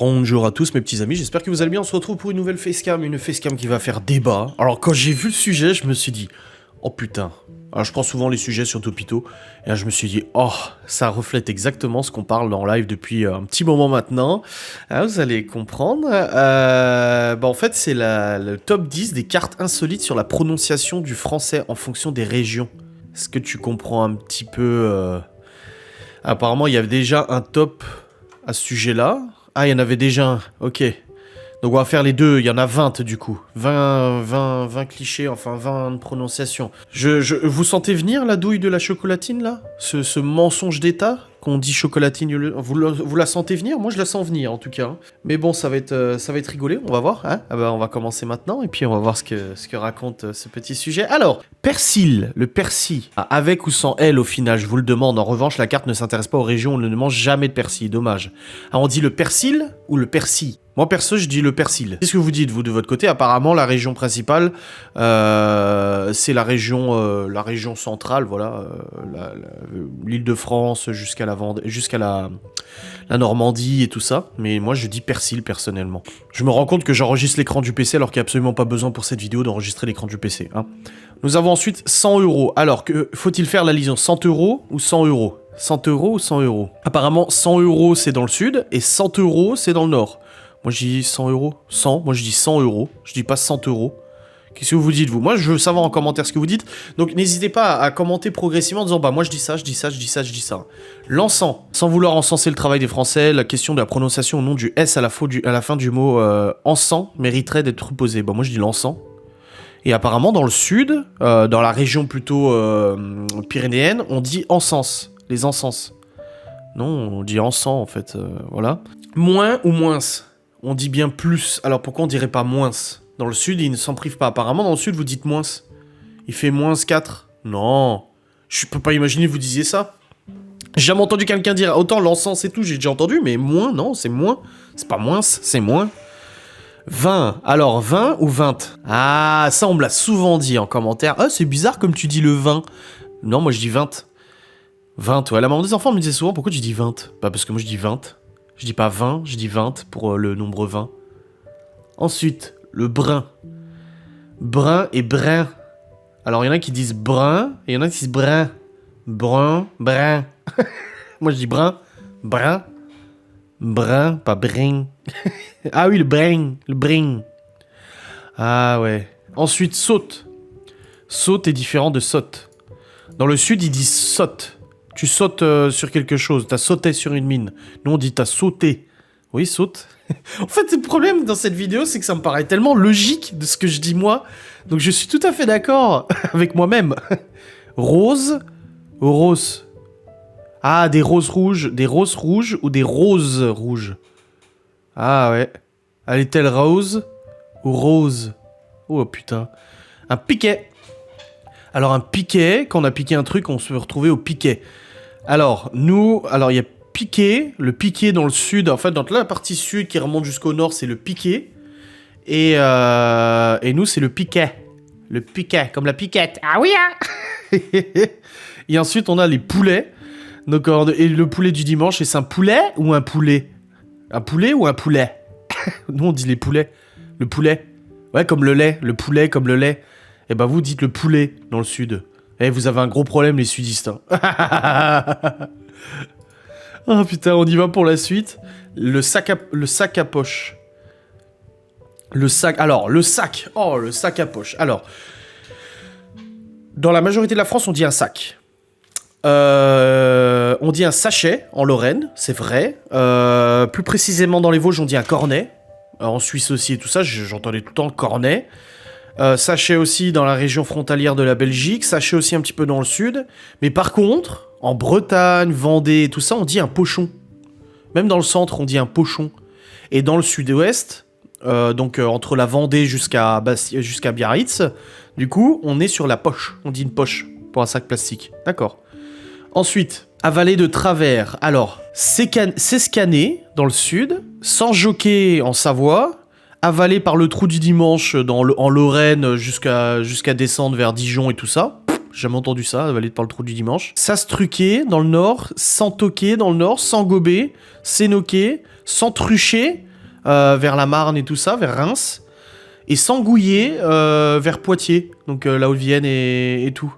Bonjour à tous mes petits amis, j'espère que vous allez bien. On se retrouve pour une nouvelle facecam, une facecam qui va faire débat. Alors quand j'ai vu le sujet, je me suis dit, oh putain. Alors je prends souvent les sujets sur Topito, et là je me suis dit, oh, ça reflète exactement ce qu'on parle en live depuis un petit moment maintenant. Ah, vous allez comprendre. En fait c'est le top 10 des cartes insolites sur la prononciation du français en fonction des régions. Est-ce que tu comprends un petit peu Apparemment il y avait déjà un top à ce sujet-là. Ah, il y en avait déjà un, ok. Donc on va faire les deux, il y en a 20 du coup. 20 clichés, enfin 20 prononciations. Vous sentez venir la douille de la chocolatine là ? Ce mensonge d'état qu'on dit chocolatine, vous la sentez venir ? Moi je la sens venir en tout cas. Mais bon, ça va être rigolé, on va voir. Hein, on va commencer maintenant et puis on va voir ce que raconte ce petit sujet. Alors, persil, le persil, avec ou sans L au final, je vous le demande. En revanche, la carte ne s'intéresse pas aux régions, on ne mange jamais de persil, dommage. Alors on dit le persil ou le persil ? Moi perso, je dis le persil. Qu'est-ce que vous dites vous de votre côté ? Apparemment, la région principale, c'est la région centrale, voilà, l'Île-de-France jusqu'à la Vendée, jusqu'à la Normandie et tout ça. Mais moi, je dis persil personnellement. Je me rends compte que j'enregistre l'écran du PC alors qu'il n'y a absolument pas besoin pour cette vidéo d'enregistrer l'écran du PC. Hein. Nous avons ensuite 100 €. Alors, faut-il faire la liaison 100 € ou 100 €? 100 € ou 100 €? Apparemment, 100 € c'est dans le sud et 100 € c'est dans le nord. Moi je dis 100 €. 100, moi je dis 100 €. Je dis pas 100 €. Qu'est-ce que vous dites vous ? Moi je veux savoir en commentaire ce que vous dites. Donc n'hésitez pas à commenter progressivement en disant bah moi je dis ça, je dis ça, je dis ça, je dis ça. L'encens. Sans vouloir encenser le travail des Français, la question de la prononciation au nom du S à la fin du mot encens mériterait d'être posée. Bah moi je dis l'encens. Et apparemment dans le sud, dans la région plutôt pyrénéenne, on dit encens. Les encens. Non, on dit encens en fait. Voilà. Moins ou moins ? On dit bien plus. Alors pourquoi on dirait pas moins ? Dans le sud, ils ne s'en privent pas. Apparemment, dans le sud, vous dites moins. Il fait moins 4. Non. Je peux pas imaginer que vous disiez ça. J'ai jamais entendu quelqu'un dire autant l'encens et tout, j'ai déjà entendu, mais moins, non, c'est moins. C'est pas moins, c'est moins. 20. Alors, 20 ou 20 ? Ah, ça, on me l'a souvent dit en commentaire. Ah, c'est bizarre comme tu dis le 20. Non, moi, je dis 20. 20, ouais. La maman des enfants me disait souvent, pourquoi tu dis 20 ? Bah, parce que moi, je dis 20. Je dis pas 20, je dis 20 pour le nombre 20. Ensuite, le brun. Brun et brin. Alors, il y en a qui disent brun et il y en a qui disent brin. Brun, brin. Moi, je dis brun, brun. Brun, pas brin. Ah oui, le brin, le brin. Ah ouais. Ensuite, saute. Saute est différent de saute. Dans le sud, ils disent saute. Tu sautes sur quelque chose, t'as sauté sur une mine. Nous on dit t'as sauté. Oui, saute. En fait, le problème dans cette vidéo, c'est que ça me paraît tellement logique de ce que je dis moi. Donc je suis tout à fait d'accord avec moi-même. Rose, rose. Ah, des roses rouges ou des roses rouges. Ah ouais. Elle est-elle rose ou rose? Oh putain. Un piquet. Alors un piquet, quand on a piqué un truc, on se peut retrouver au piquet. Alors, il y a piquet, le piquet dans le sud, en fait, dans la partie sud qui remonte jusqu'au nord, c'est le piquet. Et nous, c'est le piquet. Le piquet, comme la piquette. Ah oui, hein. Et ensuite, on a les poulets. Donc, et le poulet du dimanche, c'est un poulet ou un poulet? Un poulet ou un poulet? Nous, on dit les poulets. Le poulet. Ouais, comme le lait. Le poulet comme le lait. Et ben, vous dites le poulet dans le sud. Eh, vous avez un gros problème, les sudistes. Hein. Oh putain, on y va pour la suite. Le sac à poche. Le sac. Alors, le sac. Oh, le sac à poche. Alors, dans la majorité de la France, on dit un sac. On dit un sachet en Lorraine, c'est vrai. Plus précisément dans les Vosges, on dit un cornet. En Suisse aussi et tout ça, j'entendais tout le temps cornet. Sachet aussi dans la région frontalière de la Belgique, sachet aussi un petit peu dans le sud. Mais par contre, en Bretagne, Vendée et tout ça, on dit un pochon. Même dans le centre, on dit un pochon. Et dans le sud-ouest, entre la Vendée jusqu'à Biarritz, du coup, on est sur la poche. On dit une poche pour un sac plastique. D'accord. Ensuite, avaler de travers. Alors, s'escaner dans le sud, s'enjoquer en Savoie, avaler par le trou du dimanche en Lorraine jusqu'à descendre vers Dijon et tout ça. J'ai jamais entendu ça, avaler par le trou du dimanche. S'astruquer dans le nord, s'entoquer dans le nord, s'engober, s'énoquer, s'entrucher, vers la Marne et tout ça, vers Reims. Et s'engouiller vers Poitiers, donc la Haute-Vienne et tout.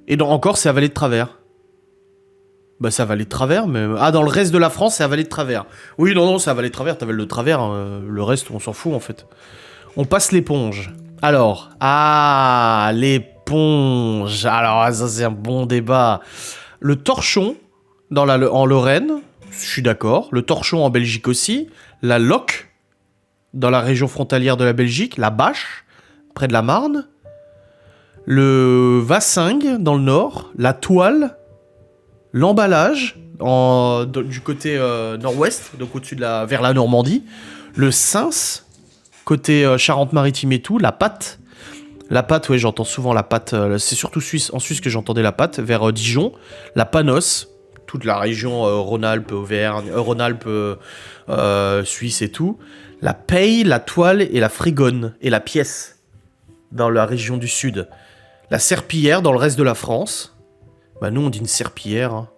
Et encore, c'est à Vallée de Travers. Bah, c'est à Vallée de Travers, mais... Ah, dans le reste de la France, c'est à Vallée de Travers. Oui, non, c'est à Vallée de Travers, t'as Vallée de Travers, hein. Le reste, on s'en fout, en fait. On passe l'éponge. Alors, l'éponge. Alors, ça, c'est un bon débat. Le torchon, en Lorraine, je suis d'accord. Le torchon en Belgique aussi. La loque, dans la région frontalière de la Belgique. La bâche, près de la Marne. Le vassingue, dans le nord. La toile. L'emballage, du côté nord-ouest, donc au-dessus vers la Normandie. Le Sins, côté Charente-Maritime et tout. La Patte. La Patte, ouais, j'entends souvent la Patte. C'est surtout en Suisse que j'entendais la Patte, vers Dijon. La Panos, toute la région Rhône-Alpes, Auvergne, Rhône-Alpes, Suisse et tout. La Paye, la Toile et la Frigonne. Et la Pièce, dans la région du sud. La Serpillière, dans le reste de la France. Bah nous on dit une serpillière, hein.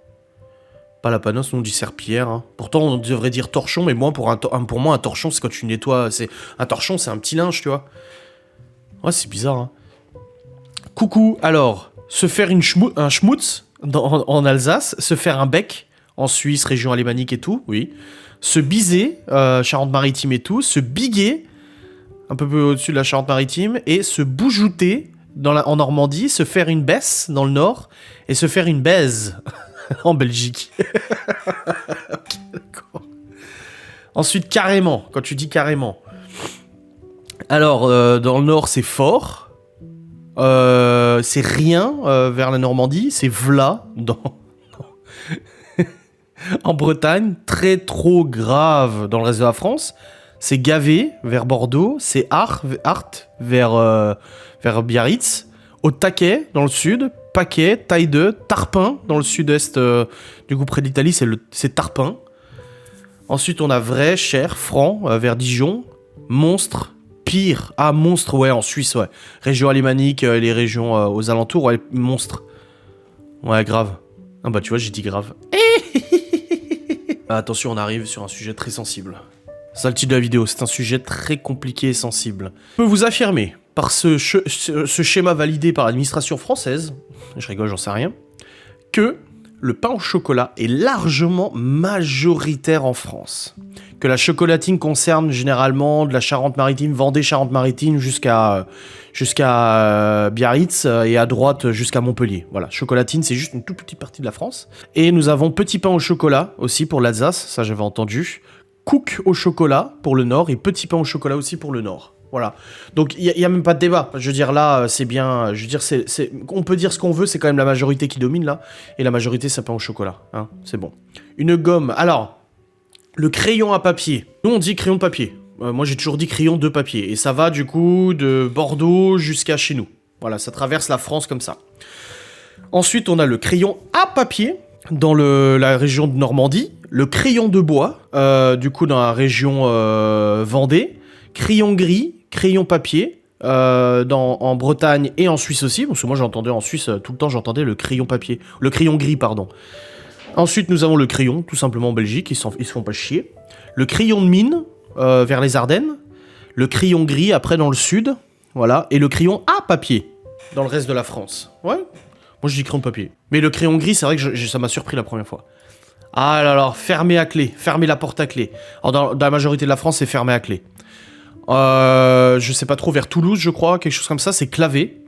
Pas la Panos, nous on dit serpillière, hein. Pourtant on devrait dire torchon, mais moi pour moi un torchon c'est quand tu nettoies, un torchon c'est un petit linge, tu vois. Ouais, c'est bizarre, hein. Coucou, alors, se faire un schmutz en Alsace, se faire un bec en Suisse, région alémanique et tout, oui. Se biser, Charente-Maritime et tout, se biguer, un peu plus au-dessus de la Charente-Maritime, et se boujouter en Normandie, se faire une baisse dans le nord, et se faire une baise en Belgique. Ok, d'accord. Ensuite, carrément, quand tu dis carrément. Alors, dans le nord, c'est fort. C'est rien vers la Normandie. C'est v'là en Bretagne. Très trop grave dans le reste de la France. C'est gavé vers Bordeaux. C'est Art vers Biarritz. Au taquet dans le sud. Paquet, taille 2, Tarpin dans le sud-est, du coup près de l'Italie, c'est Tarpin. Ensuite, on a vrai, cher, franc, vers Dijon. Monstre, pire. Ah, monstre, ouais, en Suisse, ouais. Région alémanique, les régions aux alentours, ouais, monstre. Ouais, grave. Ah bah tu vois, j'ai dit grave. Attention, on arrive sur un sujet très sensible. C'est ça le titre de la vidéo, c'est un sujet très compliqué et sensible. Je peux vous affirmer, par ce schéma validé par l'administration française, je rigole, j'en sais rien, que le pain au chocolat est largement majoritaire en France. Que la chocolatine concerne généralement de la Charente-Maritime, Vendée-Charente-Maritime jusqu'à Biarritz et à droite jusqu'à Montpellier. Voilà, chocolatine, c'est juste une toute petite partie de la France. Et nous avons petit pain au chocolat aussi pour l'Alsace, ça j'avais entendu. Cook au chocolat pour le nord et petit pain au chocolat aussi pour le nord. Voilà. Donc il y a même pas de débat. Je veux dire là, c'est bien. Je veux dire, on peut dire ce qu'on veut, c'est quand même la majorité qui domine là. Et la majorité, c'est pain au chocolat. Hein, c'est bon. Une gomme. Alors, le crayon à papier. Nous on dit crayon de papier. Moi j'ai toujours dit crayon de papier. Et ça va du coup de Bordeaux jusqu'à chez nous. Voilà, ça traverse la France comme ça. Ensuite, on a le crayon à papier dans la région de Normandie. Le crayon de bois, du coup dans la région Vendée. Crayon gris, crayon papier, en Bretagne et en Suisse aussi. Parce que moi j'entendais en Suisse, tout le temps j'entendais le crayon papier. Le crayon gris, pardon. Ensuite nous avons le crayon, tout simplement en Belgique, ils se font pas chier. Le crayon de mine, vers les Ardennes. Le crayon gris, après dans le sud. Voilà. Et le crayon à papier, dans le reste de la France. Ouais. Moi je dis crayon de papier. Mais le crayon gris, c'est vrai que ça m'a surpris la première fois. Ah là là, fermé à clé, fermé la porte à clé. Alors dans la majorité de la France, c'est fermé à clé. Je sais pas trop, vers Toulouse, je crois, quelque chose comme ça, c'est clavé.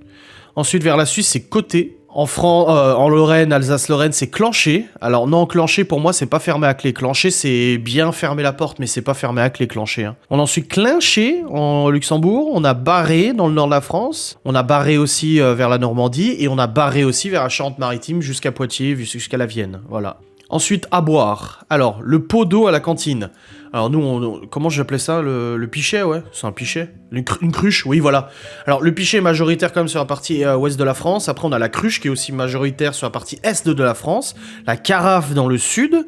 Ensuite, vers la Suisse, c'est côté. En Lorraine, Alsace-Lorraine, c'est clenché. Alors non, clenché, pour moi, c'est pas fermé à clé. Clenché, c'est bien fermer la porte, mais c'est pas fermé à clé, clenché. Hein. On a ensuite clinché en Luxembourg. On a barré dans le nord de la France. On a barré aussi vers la Normandie. Et on a barré aussi vers la Charente-Maritime jusqu'à Poitiers, jusqu'à la Vienne. Voilà. Ensuite, à boire. Alors, le pot d'eau à la cantine. Alors nous, comment j'appelais ça, le pichet, ouais, c'est un pichet. Une cruche, oui, voilà. Alors le pichet est majoritaire quand même sur la partie ouest de la France. Après on a la cruche qui est aussi majoritaire sur la partie est de la France. La carafe dans le sud.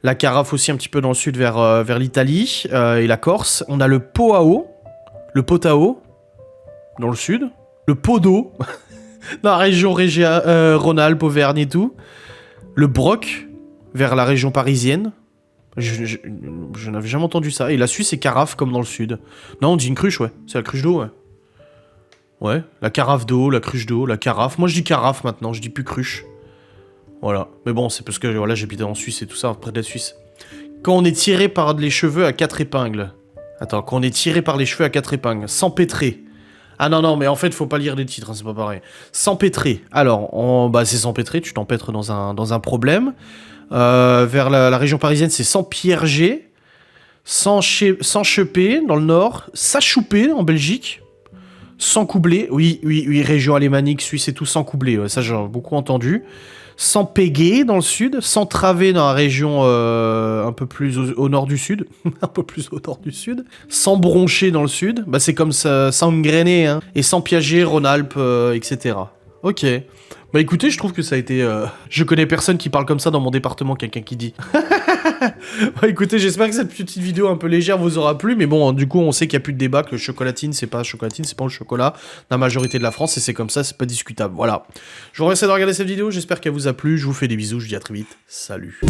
La carafe aussi un petit peu dans le sud vers l'Italie et la Corse. On a le pot à eau. Le pot à eau dans le sud. Le pot d'eau dans la région Rhône-Alpes, Auvergne et tout. Le broc vers la région parisienne. Je n'avais jamais entendu ça. Et la Suisse, c'est carafe comme dans le sud. Non, on dit une cruche, ouais. C'est la cruche d'eau, ouais. Ouais, la carafe d'eau, la cruche d'eau, la carafe. Moi, je dis carafe maintenant, je dis plus cruche. Voilà. Mais bon, c'est parce que voilà, j'habitais en Suisse et tout ça, près de la Suisse. Quand on est tiré par les cheveux à 4 épingles. Attends, quand on est tiré par les cheveux à 4 épingles. S'empêtrer. Ah non, non, mais en fait, faut pas lire les titres, hein, c'est pas pareil. S'empêtrer. Alors, bah, c'est s'empêtrer, tu t'empêtres dans un problème. Vers la région parisienne, c'est s'empierger. S'encheper dans le nord. S'achouper en Belgique. S'encoubler. Oui, région alémanique, Suisse et tout, s'encoubler. Ouais, ça, j'ai beaucoup entendu. S'empéguer dans le sud. S'entraver dans la région un peu plus au nord du sud. Un peu plus au nord du sud. S'embroncher dans le sud. Bah, c'est comme ça, s'engrainer. Hein. Et s'empiager, Rhône-Alpes, etc. Ok. Bah écoutez, je trouve que ça a été... Je connais personne qui parle comme ça dans mon département, quelqu'un qui dit. Bah écoutez, j'espère que cette petite vidéo un peu légère vous aura plu, mais bon, du coup, on sait qu'il n'y a plus de débat, que le chocolatine, c'est pas le chocolat, la majorité de la France, et c'est comme ça, c'est pas discutable. Voilà. Je vous remercie de regarder cette vidéo, j'espère qu'elle vous a plu, je vous fais des bisous, je vous dis à très vite. Salut.